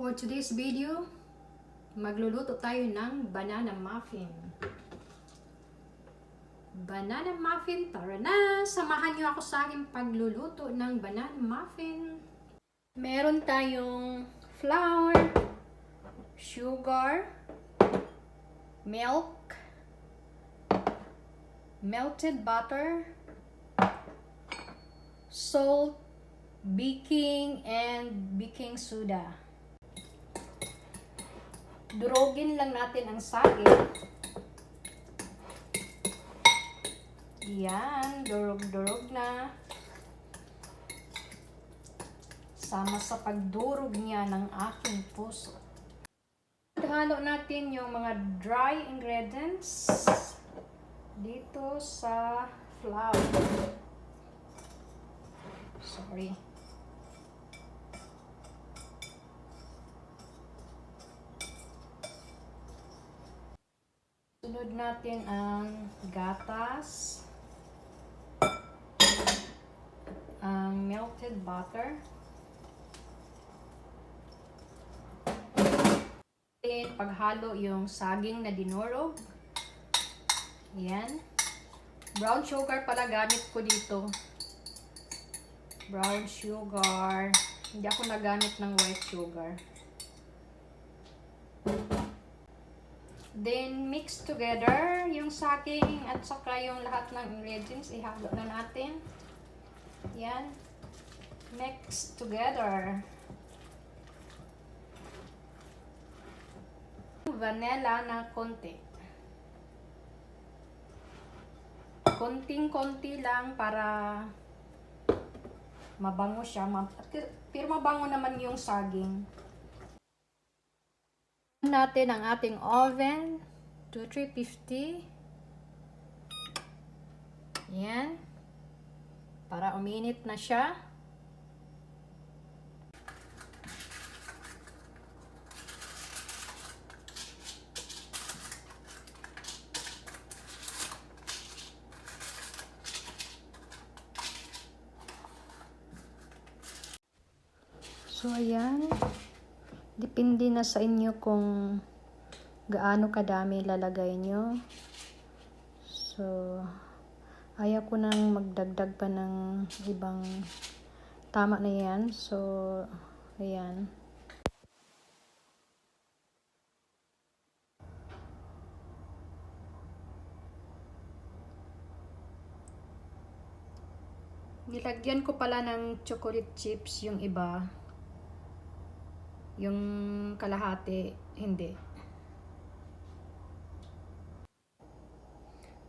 For today's video, magluluto tayo ng banana muffin. Banana muffin, tara na! Samahan niyo ako sa aking pagluluto ng banana muffin. Meron tayong flour, sugar, milk, melted butter, salt, baking, and baking soda. Durugin lang natin ang saging. Yan, durog-durog na. Sama sa pagdurog niya ng aking puso. Halo natin yung mga dry ingredients dito sa flour. Sorry. Sunod natin ang gatas, ang melted butter, then paghalo yung saging na dinurog. Yan. Brown sugar pala gamit ko dito. Brown sugar. Hindi ako nagamit ng white sugar. Then, mix together yung saging at saka yung lahat ng ingredients. Ihalo na natin. Yan. Mix together. Vanilla na konti. Konting-konti lang para mabango siya. Pero mabango naman yung saging. Natin ang ating oven to 350. Yan. Para uminit na siya. So, ayan. Depende na sa inyo kung gaano kadami lalagay nyo. So, ayaw ko nang magdagdag pa ng ibang tama na yan. So, ayan. Nilagyan ko pala ng chocolate chips yung iba. Yung kalahati, hindi.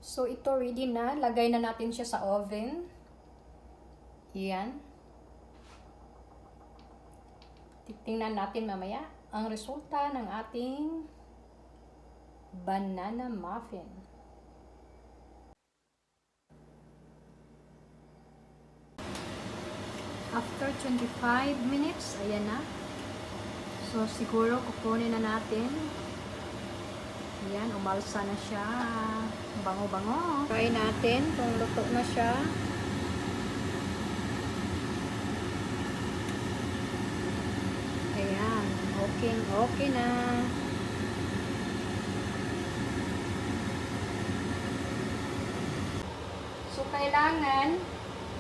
So, ito ready na. Lagay na natin siya sa oven. Yan. Titingnan natin mamaya ang resulta ng ating banana muffin. After 25 minutes, ayan na. So, siguro kukunin na natin. Ayan, umalsa na siya. Bango-bango. Try natin kung luto na siya. Ayan, okay na. So, kailangan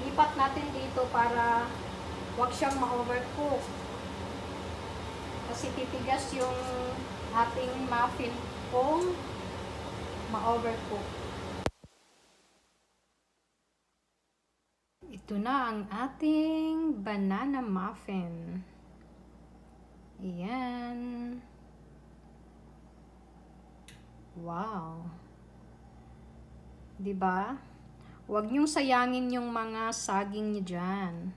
lipat natin dito para wag siyang ma-overcook. Kasi titigas yung ating muffin kung ma-overcook. Ito na ang ating banana muffin. Ayan. Wow. Diba? Huwag niyong sayangin yung mga saging niyo dyan.